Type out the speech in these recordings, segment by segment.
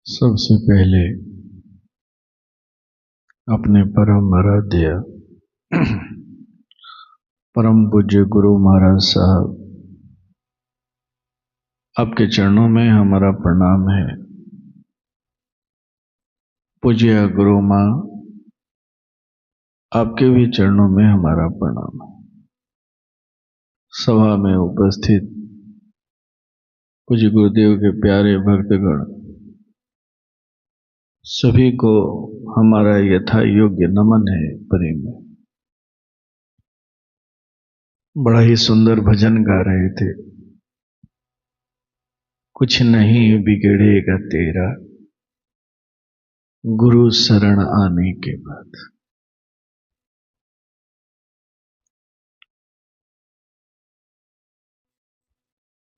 सबसे पहले अपने परम आराध्य परम पूज्य गुरु महाराज साहब, आपके चरणों में हमारा प्रणाम है। पूज्य गुरु माँ, आपके भी चरणों में हमारा प्रणाम है। सभा में उपस्थित पूज्य गुरुदेव के प्यारे भक्तगण, सभी को हमारा यथा योग्य नमन है। प्रेम में बड़ा ही सुंदर भजन गा रहे थे। कुछ नहीं बिगड़ेगा तेरा गुरु शरण आने के बाद।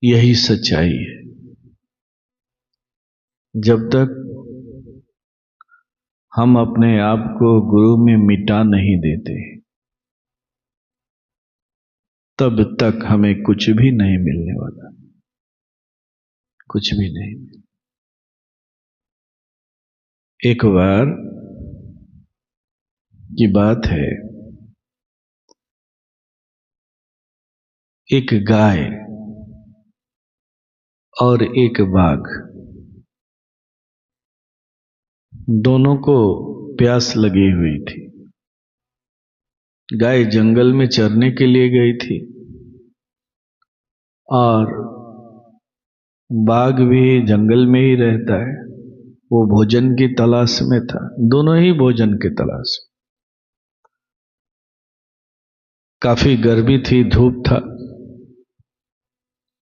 यही सच्चाई है। जब तक हम अपने आप को गुरु में मिटा नहीं देते, तब तक हमें कुछ भी नहीं मिलने वाला, कुछ भी नहीं। एक बार की बात है, एक गाय और एक बाघ, दोनों को प्यास लगी हुई थी। गाय जंगल में चरने के लिए गई थी और बाघ भी जंगल में ही रहता है। वो भोजन की तलाश में था, दोनों ही भोजन की तलाश। काफी गर्मी थी, धूप था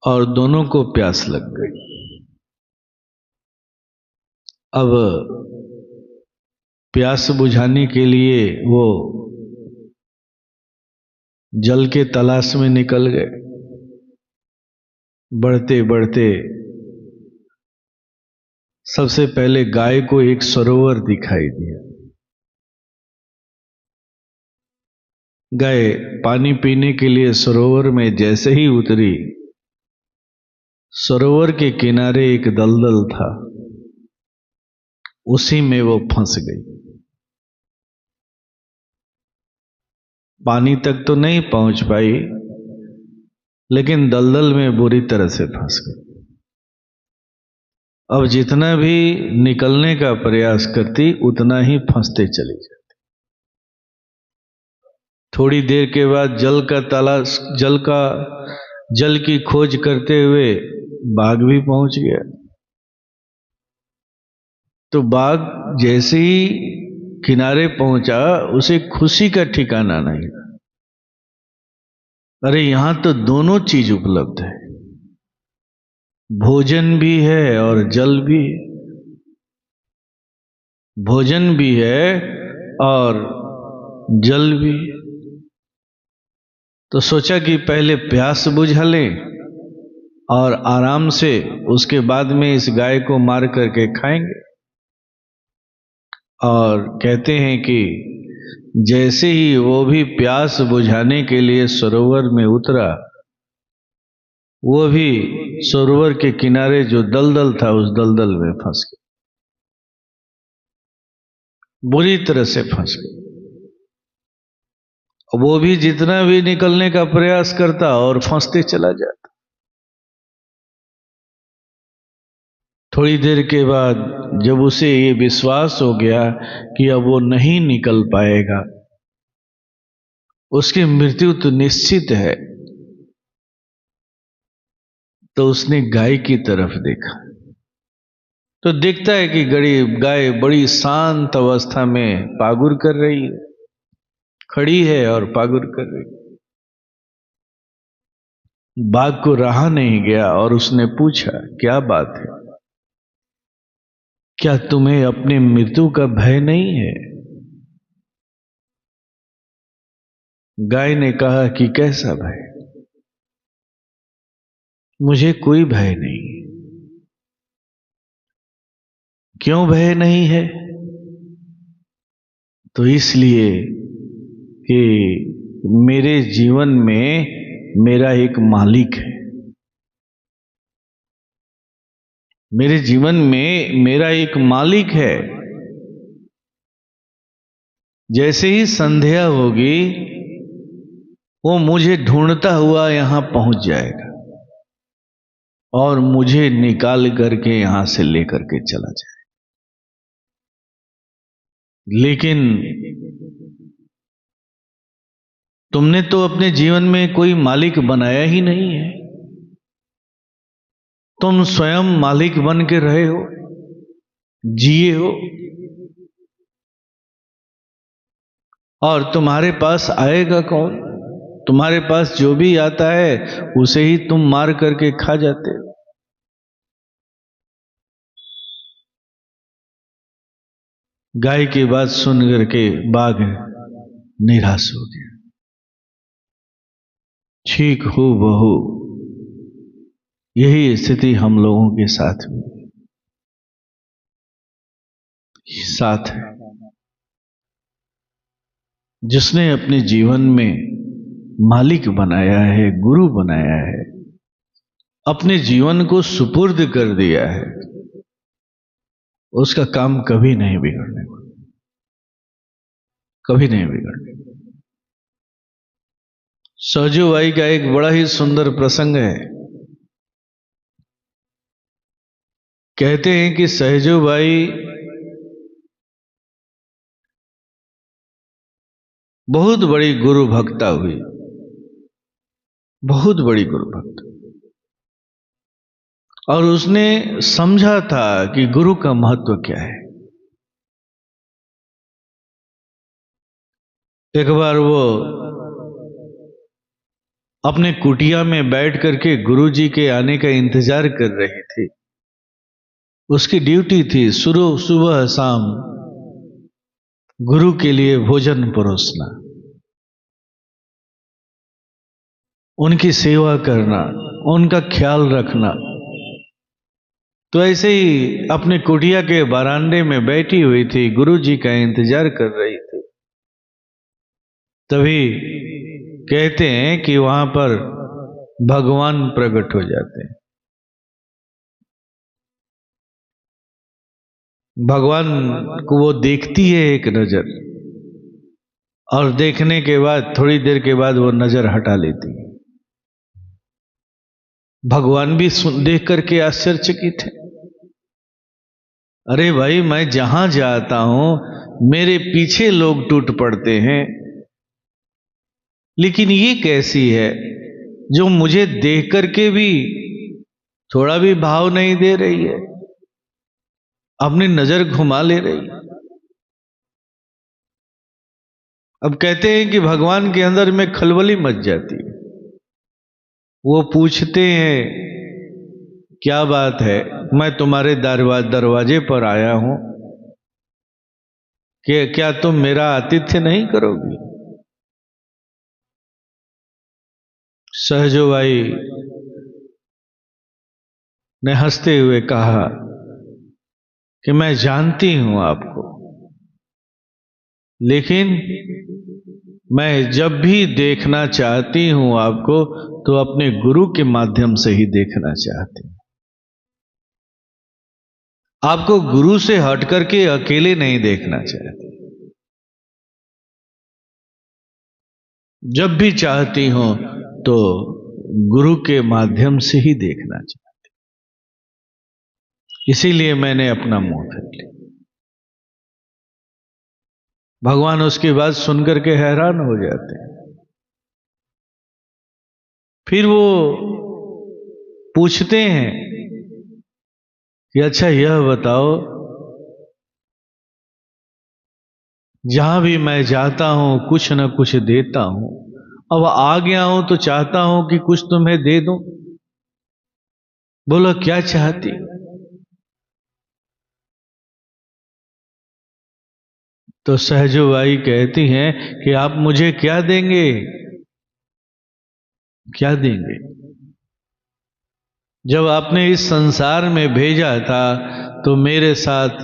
और दोनों को प्यास लग गई। अब प्यास बुझाने के लिए वो जल के तलाश में निकल गए। बढ़ते बढ़ते सबसे पहले गाय को एक सरोवर दिखाई दिया। गाय पानी पीने के लिए सरोवर में जैसे ही उतरी, सरोवर के किनारे एक दलदल था, उसी में वो फंस गई। पानी तक तो नहीं पहुंच पाई, लेकिन दलदल में बुरी तरह से फंस गई। अब जितना भी निकलने का प्रयास करती, उतना ही फंसते चली जाती। थोड़ी देर के बाद जल की खोज करते हुए बाघ भी पहुंच गया। तो बाघ जैसे ही किनारे पहुंचा, उसे खुशी का ठिकाना नहीं। अरे यहां तो दोनों चीज उपलब्ध है, भोजन भी है और जल भी है। भोजन भी है और जल भी। तो सोचा कि पहले प्यास बुझा लें और आराम से उसके बाद में इस गाय को मार करके खाएंगे। और कहते हैं कि जैसे ही वो भी प्यास बुझाने के लिए सरोवर में उतरा, वो भी सरोवर के किनारे जो दलदल था, उस दलदल में फंस गया, बुरी तरह से फंस गया। वो भी जितना भी निकलने का प्रयास करता और फंसते चला जाता। थोड़ी देर के बाद जब उसे ये विश्वास हो गया कि अब वो नहीं निकल पाएगा, उसकी मृत्यु तो निश्चित है, तो उसने गाय की तरफ देखा। तो देखता है कि गाय बड़ी शांत अवस्था में पागुर कर रही है, खड़ी है और पागुर कर रही है। बाघ को रहा नहीं गया और उसने पूछा, क्या बात है, क्या तुम्हें अपनी मृत्यु का भय नहीं है? गाय ने कहा कि कैसा भय? मुझे कोई भय नहीं। क्यों भय नहीं है? तो इसलिए कि मेरे जीवन में मेरा एक मालिक है। मेरे जीवन में मेरा एक मालिक है। जैसे ही संध्या होगी वो मुझे ढूंढता हुआ यहां पहुंच जाएगा और मुझे निकाल करके यहां से लेकर के चला जाए। लेकिन तुमने तो अपने जीवन में कोई मालिक बनाया ही नहीं है। तुम स्वयं मालिक बन के रहे हो, जिए हो, और तुम्हारे पास आएगा कौन? तुम्हारे पास जो भी आता है उसे ही तुम मार करके खा जाते हो। गाय की बात सुन करके बाघ निराश हो गया। ठीक हूबहू यही स्थिति हम लोगों के साथ है। जिसने अपने जीवन में मालिक बनाया है, गुरु बनाया है, अपने जीवन को सुपुर्द कर दिया है, उसका काम कभी नहीं बिगड़ने वाला, कभी नहीं बिगड़ने। सहजोबाई का एक बड़ा ही सुंदर प्रसंग है। कहते हैं कि सहजोबाई बहुत बड़ी गुरु भक्ता हुई, बहुत बड़ी गुरु भक्त, और उसने समझा था कि गुरु का महत्व क्या है। एक बार वो अपने कुटिया में बैठ करके गुरुजी के आने का इंतजार कर रही थी। उसकी ड्यूटी थी सुबह शाम गुरु के लिए भोजन परोसना, उनकी सेवा करना, उनका ख्याल रखना। तो ऐसे ही अपने कुटिया के बरामदे में बैठी हुई थी, गुरुजी का इंतजार कर रही थी। तभी कहते हैं कि वहां पर भगवान प्रकट हो जाते हैं। भगवान को वो देखती है एक नजर, और देखने के बाद थोड़ी देर के बाद वो नजर हटा लेती है। भगवान भी देख करके आश्चर्यचकित है। अरे भाई, मैं जहां जाता हूं मेरे पीछे लोग टूट पड़ते हैं, लेकिन ये कैसी है जो मुझे देख करके भी थोड़ा भी भाव नहीं दे रही है, अपनी नजर घुमा ले रही है। अब कहते हैं कि भगवान के अंदर में खलबली मच जाती है। वो पूछते हैं, क्या बात है, मैं तुम्हारे दरवाजे पर आया हूं कि क्या तुम मेरा आतिथ्य नहीं करोगी? सहजोबाई ने हंसते हुए कहा कि मैं जानती हूं आपको, लेकिन मैं जब भी देखना चाहती हूं आपको तो अपने गुरु के माध्यम से ही देखना चाहती हूं। आपको गुरु से हट करके अकेले नहीं देखना चाहती। जब भी चाहती हूं तो गुरु के माध्यम से ही देखना चाहती। इसीलिए मैंने अपना मुंह फेर लिया। भगवान उसकी बात सुनकर के हैरान हो जाते हैं। फिर वो पूछते हैं कि अच्छा यह बताओ, जहां भी मैं जाता हूं कुछ न कुछ देता हूं, अब आ गया हूं तो चाहता हूं कि कुछ तुम्हें दे दूं। बोलो क्या चाहती? तो सहजोबाई कहती हैं कि आप मुझे क्या देंगे, क्या देंगे? जब आपने इस संसार में भेजा था तो मेरे साथ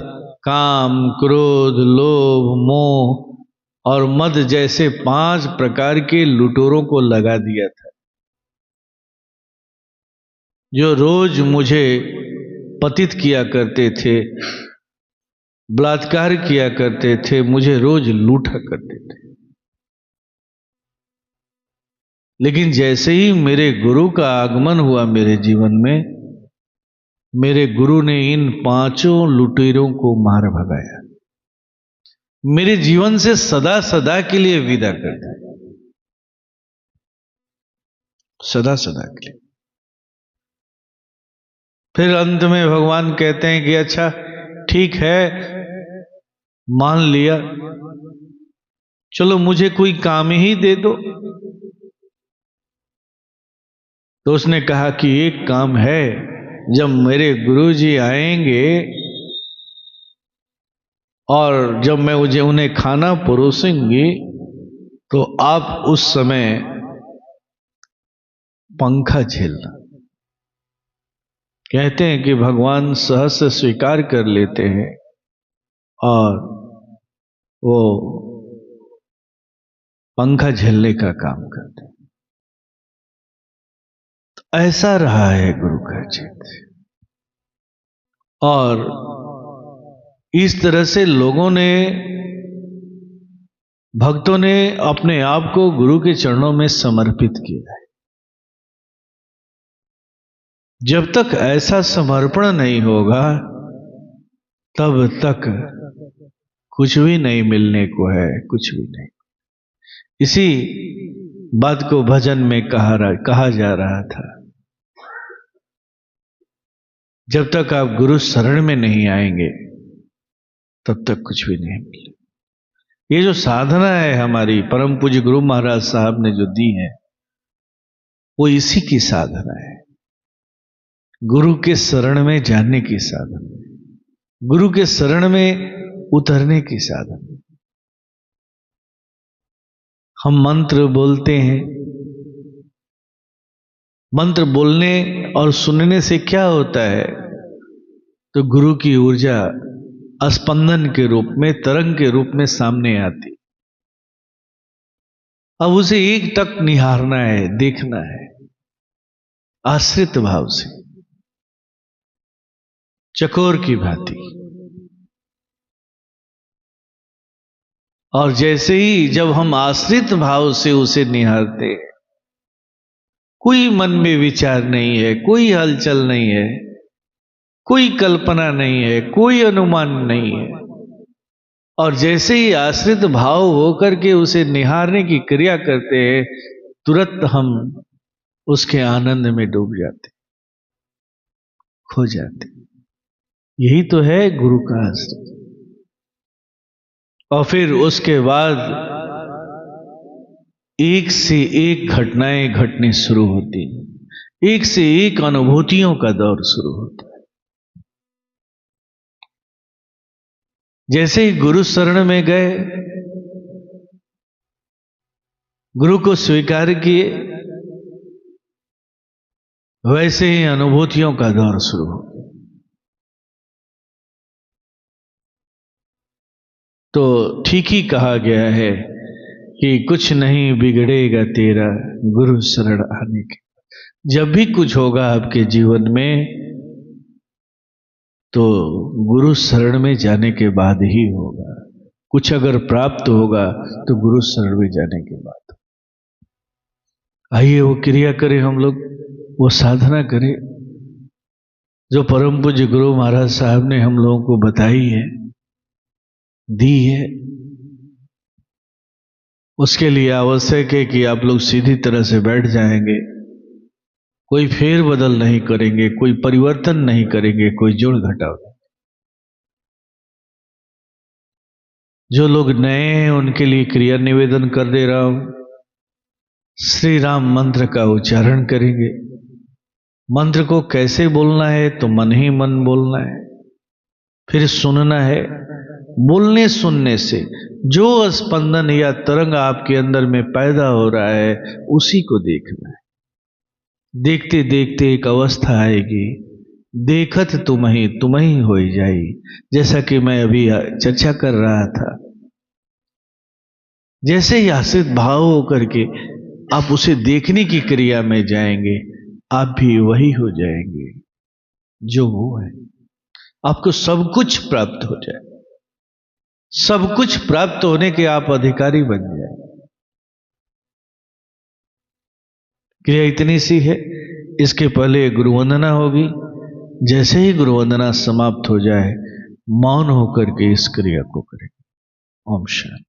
काम, क्रोध, लोभ, मोह और मद जैसे 5 प्रकार के लुटेरों को लगा दिया था, जो रोज मुझे पतित किया करते थे, बलात्कार किया करते थे, मुझे रोज लूटा करते थे। लेकिन जैसे ही मेरे गुरु का आगमन हुआ मेरे जीवन में, मेरे गुरु ने इन 5 लुटेरों को मार भगाया, मेरे जीवन से सदा सदा के लिए विदा कर दिया, सदा सदा के लिए। फिर अंत में भगवान कहते हैं कि अच्छा ठीक है, मान लिया, चलो मुझे कोई काम ही दे दो। तो उसने कहा कि एक काम है, जब मेरे गुरुजी आएंगे और जब मैं उन्हें खाना परोसूंगी, तो आप उस समय पंखा झेलना। कहते हैं कि भगवान सहज स्वीकार कर लेते हैं और वो पंखा झेलने का काम करते हैं। तो ऐसा रहा है गुरु का चित्र। और इस तरह से लोगों ने, भक्तों ने अपने आप को गुरु के चरणों में समर्पित किया है। जब तक ऐसा समर्पण नहीं होगा तब तक कुछ भी नहीं मिलने को है, कुछ भी नहीं। इसी बात को भजन में कहा जा रहा था, जब तक आप गुरु शरण में नहीं आएंगे तब तक कुछ भी नहीं मिले। ये जो साधना है हमारी परम पूज्य गुरु महाराज साहब ने जो दी है, वो इसी की साधना है, गुरु के शरण में जाने की साधना, गुरु के शरण में उतरने की साधना। हम मंत्र बोलते हैं, मंत्र बोलने और सुनने से क्या होता है, तो गुरु की ऊर्जा स्पंदन के रूप में, तरंग के रूप में सामने आती। अब उसे एक टक निहारना है, देखना है आश्रित भाव से, चकोर की भांति। और जैसे ही जब हम आश्रित भाव से उसे निहारते हैं, कोई मन में विचार नहीं है, कोई हलचल नहीं है, कोई कल्पना नहीं है, कोई अनुमान नहीं है, और जैसे ही आश्रित भाव होकर के उसे निहारने की क्रिया करते हैं, तुरंत हम उसके आनंद में डूब जाते, खो जाते। यही तो है गुरु का आश्रय। और फिर उसके बाद एक से एक घटनाएं घटने शुरू होती, एक से एक अनुभूतियों का दौर शुरू होता है। जैसे ही गुरु शरण में गए, गुरु को स्वीकार किए, वैसे ही अनुभूतियों का दौर शुरू हो गया। तो ठीक ही कहा गया है कि कुछ नहीं बिगड़ेगा तेरा गुरु शरण आने के। जब भी कुछ होगा आपके जीवन में, तो गुरु शरण में जाने के बाद ही होगा। कुछ अगर प्राप्त होगा तो गुरु शरण में जाने के बाद। आइए वो क्रिया करें, हम लोग वो साधना करें जो परम पूज्य गुरु महाराज साहब ने हम लोगों को बताई है, दी है। उसके लिए आवश्यक है कि आप लोग सीधी तरह से बैठ जाएंगे, कोई फेर बदल नहीं करेंगे, कोई परिवर्तन नहीं करेंगे, कोई जोड़ घटाव नहीं। जो लोग नए हैं उनके लिए क्रिया निवेदन कर दे रहा हूं। श्री राम मंत्र का उच्चारण करेंगे। मंत्र को कैसे बोलना है, तो मन ही मन बोलना है, फिर सुनना है। बोलने सुनने से जो स्पंदन या तरंग आपके अंदर में पैदा हो रहा है, उसी को देखना है। देखते देखते एक अवस्था आएगी, देखत तुम ही हो जाई, जैसा कि मैं अभी चर्चा कर रहा था। जैसे ही आश्रित भाव होकर के आप उसे देखने की क्रिया में जाएंगे, आप भी वही हो जाएंगे जो वो है। आपको सब कुछ प्राप्त हो जाए, सब कुछ प्राप्त होने के आप अधिकारी बन जाए। क्रिया इतनी सी है। इसके पहले गुरुवंदना होगी। जैसे ही गुरुवंदना समाप्त हो जाए, मौन होकर के इस क्रिया को करें। ओम शांति।